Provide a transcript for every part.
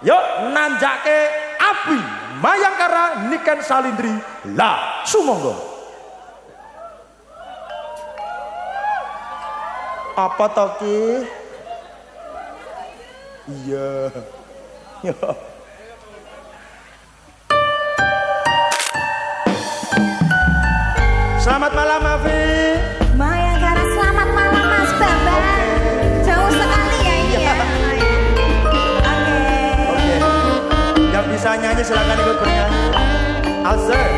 Yuk nanjake Abi Mayangkara Niken Salindri lah sumangga. Apa to ki? Iya. Selamat malam Afi. Mayangkara selamat malam Mas Bambang. Jauh sekali ya ini ya. Oke. Yang bisa nyanyi silakan ikut bernyanyi. Azhar.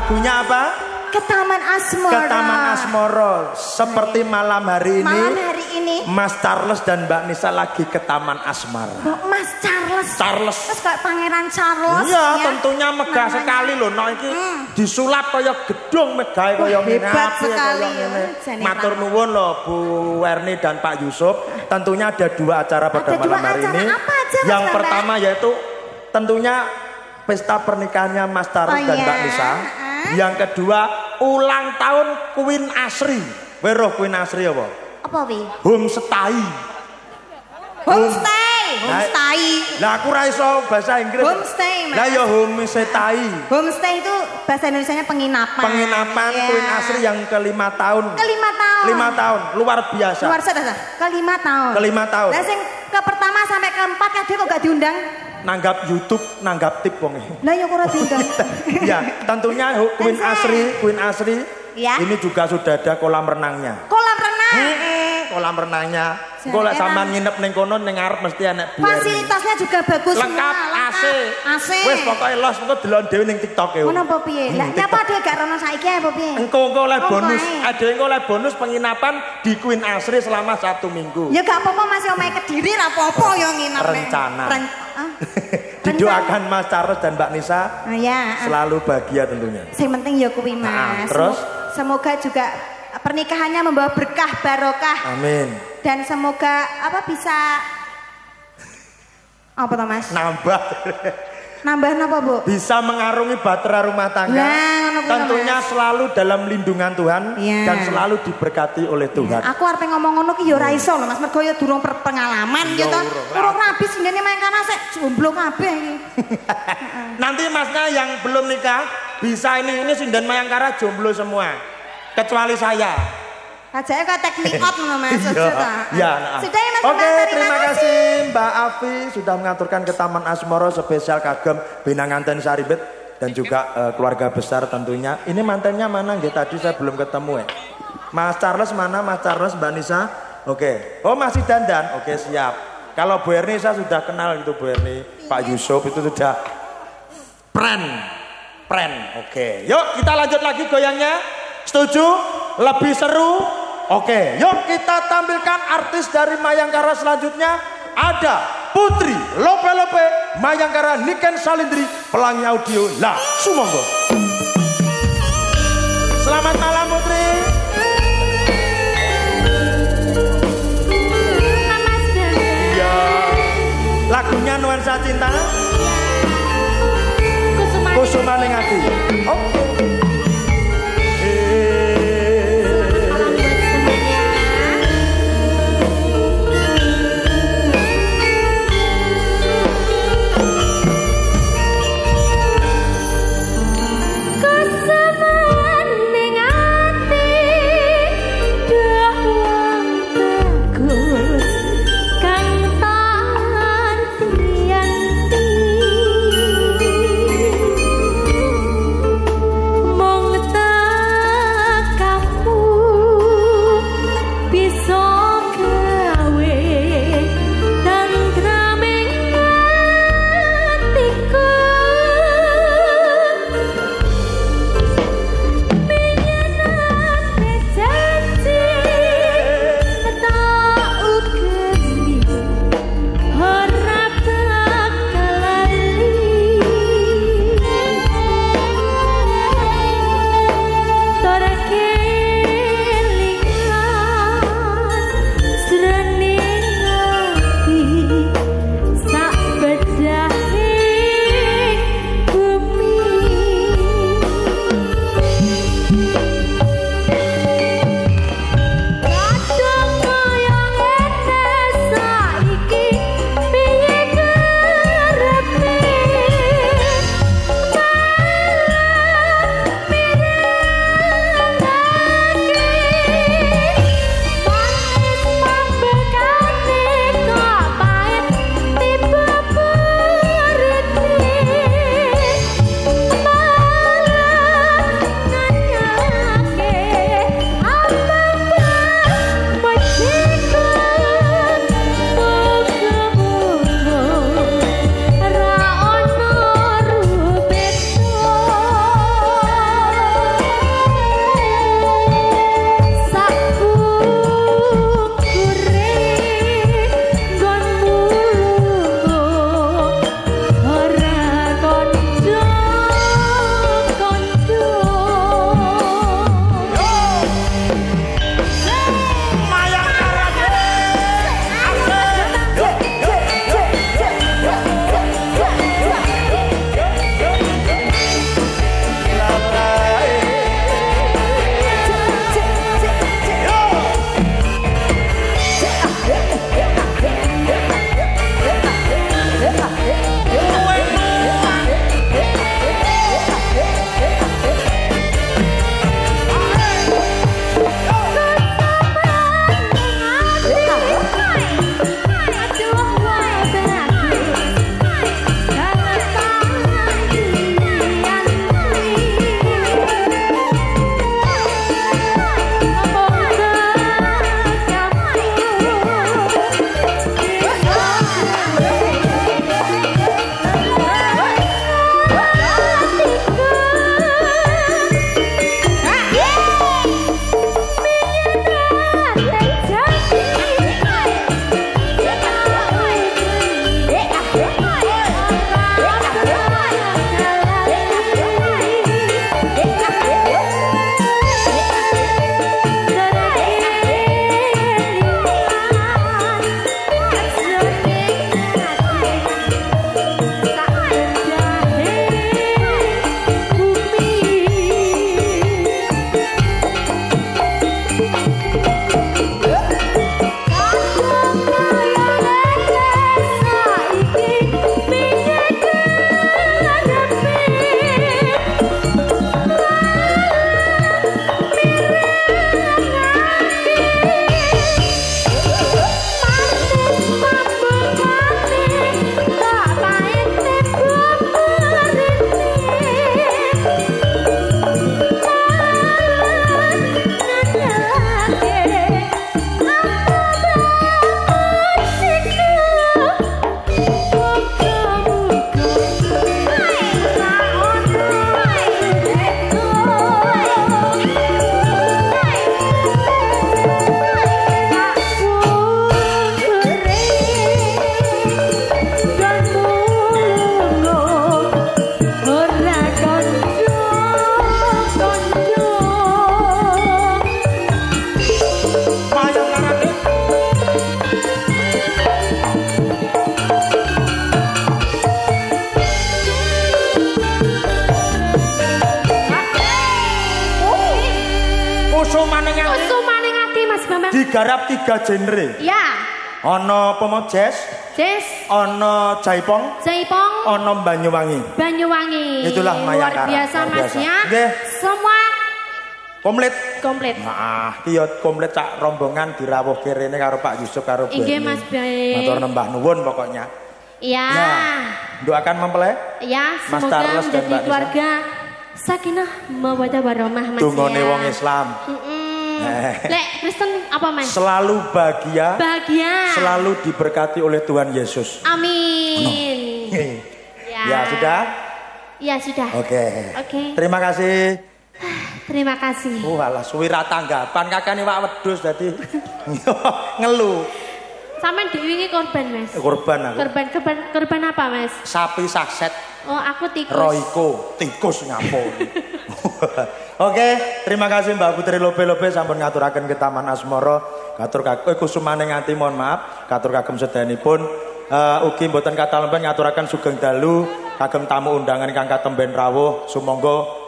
Lagunya apa? Ke Taman Asmoro. Ke Taman Asmoro. Seperti malam hari ini. Malam hari ini. Mas Charles dan Mbak Nisa lagi ke Taman Asmara. Mas Charles. Charles. Terus kayak Pangeran Charles. Iya, ya. Tentunya megah sekali loh. Nah iki disulap kaya gedung megah kaya ngene. Hebat sekali. Matur nuwun loh Bu Werni dan Pak Yusuf. Tentunya ada 2 acara pada malam hari ini. Apa aja, yang pertama yaitu tentunya pesta pernikahannya Mas Charles dan Mbak Nisa. Yang kedua ulang tahun Queen Asri. Weruh Queen Asri apa? Apa wi? Homestay. Homestay. Lah aku ra iso bahasa Inggris. Homestay, Mas. Lah ya homestay. Homestay itu bahasa Indonesianya penginapan. Penginapan Queen Asri yang ke-5 tahun. Ke-5 tahun. 5 tahun, luar biasa. Luar biasa. Ke-5 tahun. Ke-5 tahun. Lah sing ke pertama sampai ke-4 kadhe kok gak diundang? Nanggap YouTube, nanggap tip wong. Lah ya kok ora diundang. Ya, tentunya Queen Asri. Ya. Ini juga sudah ada kolam renangnya. Kolam renang. Kolam renangnya. Engko lek sampean nginep ning kono ning ngarep mesti enek Bu. Fasilitasnya juga bagus lengkap, semua. AC. Wis pokoke los engko delok dhewe ning TikTok e. Ngono apa piye? Lah nyapa dhewe gak rono saiki apa piye? Engko oleh bonus, engko oleh bonus penginapan di Queen Asri selama 1 minggu. Ya gak apa-apa Mas omahe Kediri ra apa-apa ya nginep. Rencana. Didoakan Mas Charles dan Mbak Nisa selalu bahagia tentunya. Yang penting ya kuwi Mas. Terus semoga juga pernikahannya membawa berkah barokah. Amin. Dan semoga apa bisa apa toh Mas? Nambah apa Bu? Bisa mengarungi bahtera rumah tangga. Tentunya selalu dalam lindungan Tuhan dan selalu diberkati oleh Tuhan. Aku arep ngomong ngono ki ya ora iso lho Mas, mergo ya durung pengalaman ya to. Urung rabi sindene main kana sik jomblo kabeh iki. Nanti Masnya yang belum nikah bisa ini sinden Mayangkara jomblo semua. Kecuali saya. Rajake kok teknik out ngono Mas. Ya. Oke, terima kasih Mbak Afi sudah mengaturkan ke Taman Asmoro spesial kagem Binanganten Saribet dan juga keluarga besar tentunya. Ini mantannya mana? Nggih tadi saya belum ketemu ya. Mas Charles mana? Mas Charles, Mbak Nisa. Oke. Oh, masih dandan. Oke, siap. Kalau Bu Erni saya sudah kenal gitu Bu Erni. Pak Yusuf itu sudah Pren. Oke. Yuk kita lanjut lagi goyangnya. Setuju? Lebih seru? Oke, yuk kita tampilkan artis dari Mayangkara selanjutnya. Ada Putri Lope Mayangkara Niken Salindri, Pelangi Audio La Sumonggo. Selamat malam Putri. Iya. Lagunya Nuansa Cinta. Kusuma Ning Ati. Oke. Kusumaning Ati. Kusumaning Ati Mas Bambang. Digarap 3 genre. Ya. Ana apa jazz? Jazz. Ana jaipong. Jaipong. Ana Banyuwangi. Banyuwangi. Itulah Mayangkara. Luar biasa Mas ya. Nggih. Semua komplit. Komplit. Nah, iki yo komplit cak rombongan dirawuhke rene karo Pak Yusuf karo Bu. Nggih Mas Bae. Matur nembah nuwun pokoknya. Iya. Nah, doakan mempelai. Ya, Mas semoga Charles dan menjadi Mbak keluarga sakinah mawaddah warahmah Mas. Tungone ya. wong Islam. Lek Kristen apa Mas? Selalu bahagia. Bahagia. Selalu diberkati oleh Tuhan Yesus. Amin. Ya sudah? Ya sudah. Oke. Oke. Terima kasih. Terima kasih. Alah suwi ra tanggapan kakane wak wedhus dadi ngeluh. Sampeyan diwingi korban Mas. Korban aku. Korban apa Mas? Sapi sakset. Oh, aku tikus. Roiko, tikus ngapo. Oke, terima kasih Mbak Putri Lobe-Lobe sampun ngaturaken ke Taman Asmara. Katur kagem Kusumaning Ati mohon maaf, katur kagem sedayanipun ugi mboten katalempén ngaturaken sugeng dalu kagem tamu undangan ingkang katemben rawuh sumangga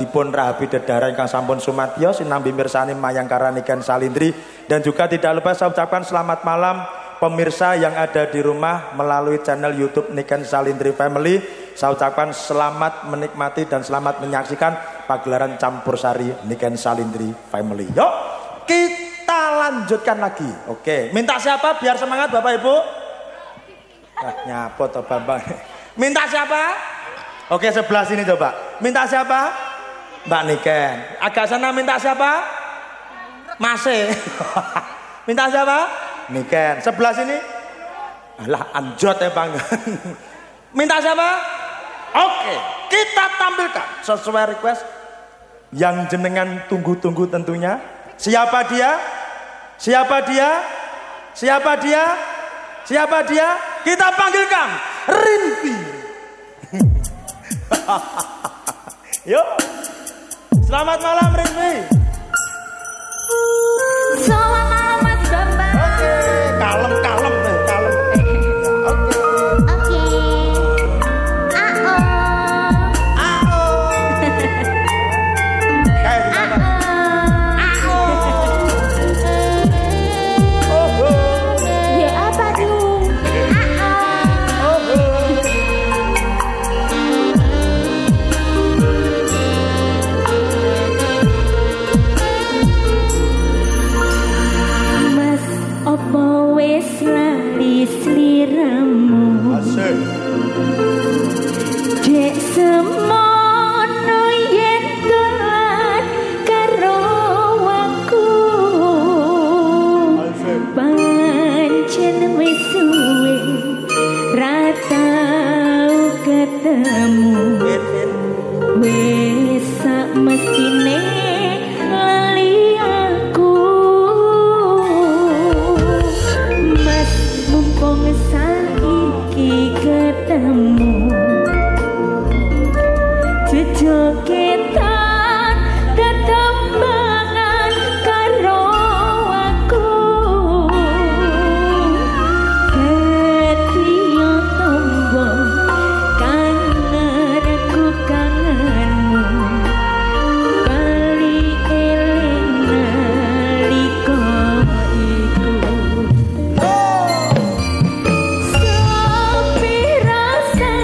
dipun rahabi dedara ingkang sampun sumadya sinambi mirsani Mayangkara Niken Salindri dan juga tidak lupa saya ucapkan selamat malam pemirsa yang ada di rumah melalui channel YouTube Niken Salindri Family. Saya ucapkan selamat menikmati dan selamat menyaksikan pagelaran campur sari Niken Salindri Family. Yuk kita lanjutkan lagi. Oke, minta siapa biar semangat Bapak Ibu? Nyapot Bambang. Minta siapa? Oke, sebelah sini coba. Minta siapa? Mbak Niken. Agak sana minta siapa? Masih. Minta siapa? Niken. Sebelah sini? Alah anjot ya Bang. Minta siapa? Oke, kita tampilkan sesuai request yang jenengan tunggu-tunggu tentunya. Siapa dia? Siapa dia? Siapa dia? Siapa dia? Kita panggilkan Rinpi. Yuk. Selamat malam Rinpi. Selamat malam Mas Bambang. Oke, kalem-kalem deh, kalem. Oke. Oke. Kayak gimana? Ya apa tuh? Mas opo wis lali sliramu? Asik. Dek semono yen dolan karo aku. Asik. Pancen wis suwe ra tau ketemu. Wis sak mestine lali aku. Mas mumpung saiki ketemu. Jejogetan tetembangan karo aku. Ketiyo tombo kangenku kangenmu. Bali eling nalika iku. Sepi rasa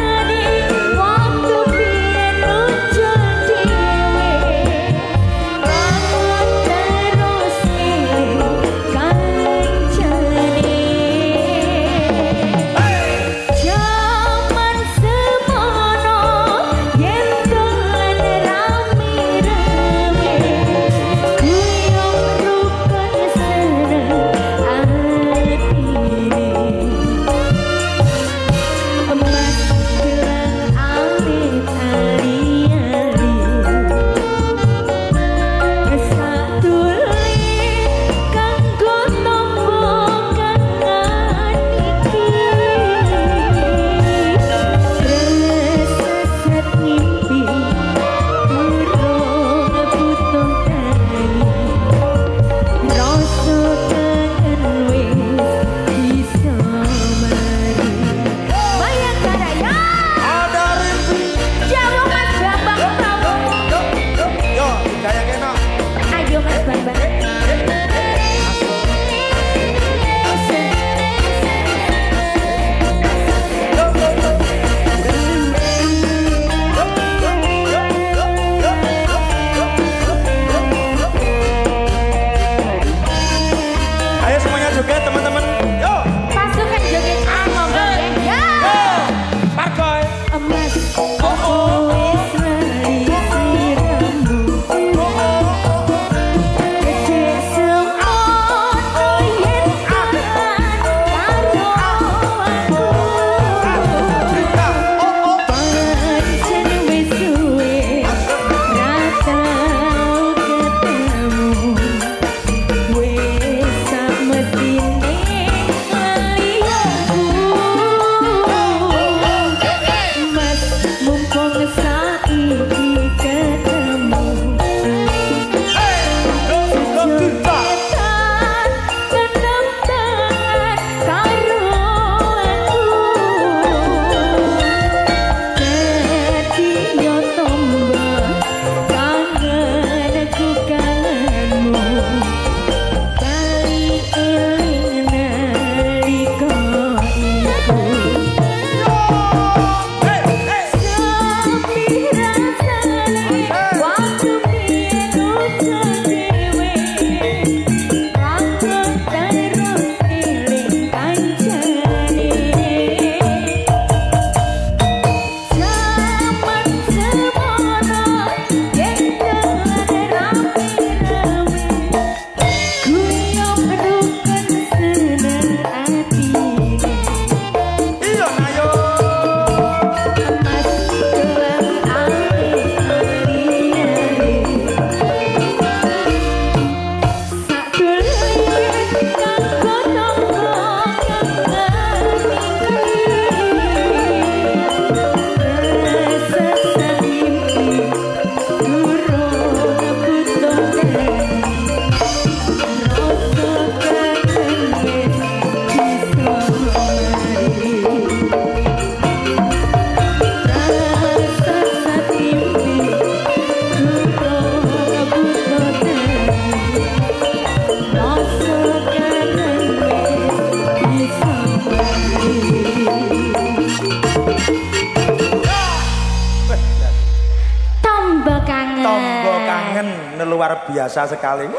kangen luar biasa sekali.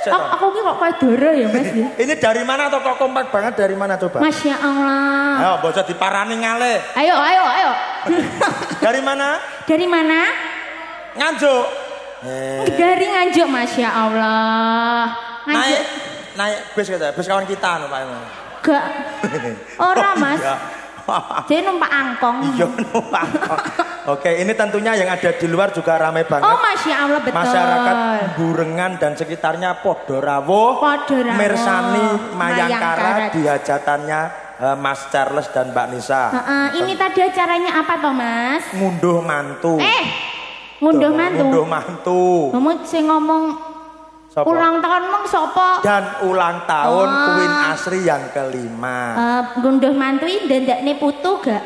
Aku ki kok kayak dora ya Mas. Ini dari mana atau kok kompak banget dari mana coba? Masya Allah. Ayo bocah diparani ngale. Ayo. Dari mana? Dari mana? Nganjuk. Dari Nganjuk, Masya Allah. Nganjuk. Naik bis kawan kita anu Pak. Gak. Ora Mas. Iya. Jadi numpak angkong. Iya numpak angkong. Oke, ini tentunya yang ada di luar juga ramai banget. Oh Masya Allah betul. Masyarakat Burengan dan sekitarnya podo rawuh, mirsani Mayangkara di hajatannya Mas Charles dan Mbak Nisa. Ini tadi acaranya apa toh Mas? Ngunduh mantu. Ngunduh mantu. Ngunduh mantu. Ngomong sing ngomong Sopo? Ulang tahun mong sopo? Dan ulang tahun Queen Asri yang kelima. Ngunduh mantu ini ndandakne putu gak?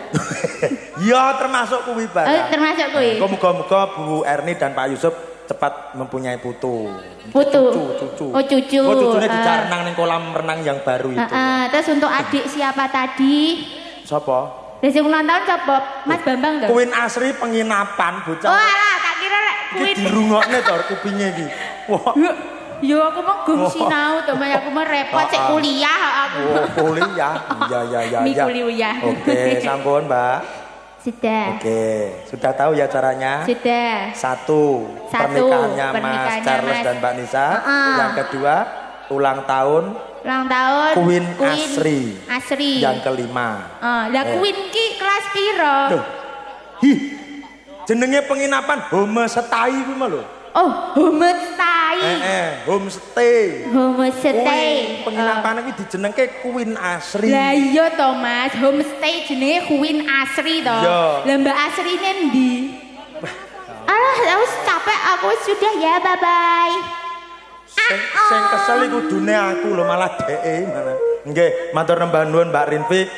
Ya termasuk kuwi barang. Termasuk kuwi. Moga-moga Bu Erni dan Pak Yusuf cepat mempunyai putu. Cucu. Oh cucu. Oh cucunya dicarenang ning kolam renang yang baru itu. Terus untuk adik siapa tadi? Siapa? Desi ulang tahun siapa? Mas Bambang gak? Queen Asri penginapan bocah. Oh alah tak kira lek Queen. Iki dirungokne to kupinge iki. Wah. Yo aku mau gum sinau to, aku mau repot cek kuliah aku. Oh, kuliah. Ya. Mi kuliah. Oke, sampun, Mbak. Sudah. Oke, sudah tahu ya caranya? Sudah. Satu, pernikahannya Mas Charles dan Mbak Nisa. Yang kedua, ulang tahun Queen Asri. Yang kelima. Lah Queen ki kelas piro? Jenenge penginapan homestay kuwi mah lho. Oh, homestay. Homestay. Penginapan iki dijenengke Queen Asri. Lah iya to Mas, homestay jenenge Queen Asri to. Lah Mbak Asri ini ndi? Alah, wis capek aku sudah ya, bye bye. Sing kesel iku dune aku lho malah dheke mana. Nggih, matur nembah nuwun Mbak Rinvi.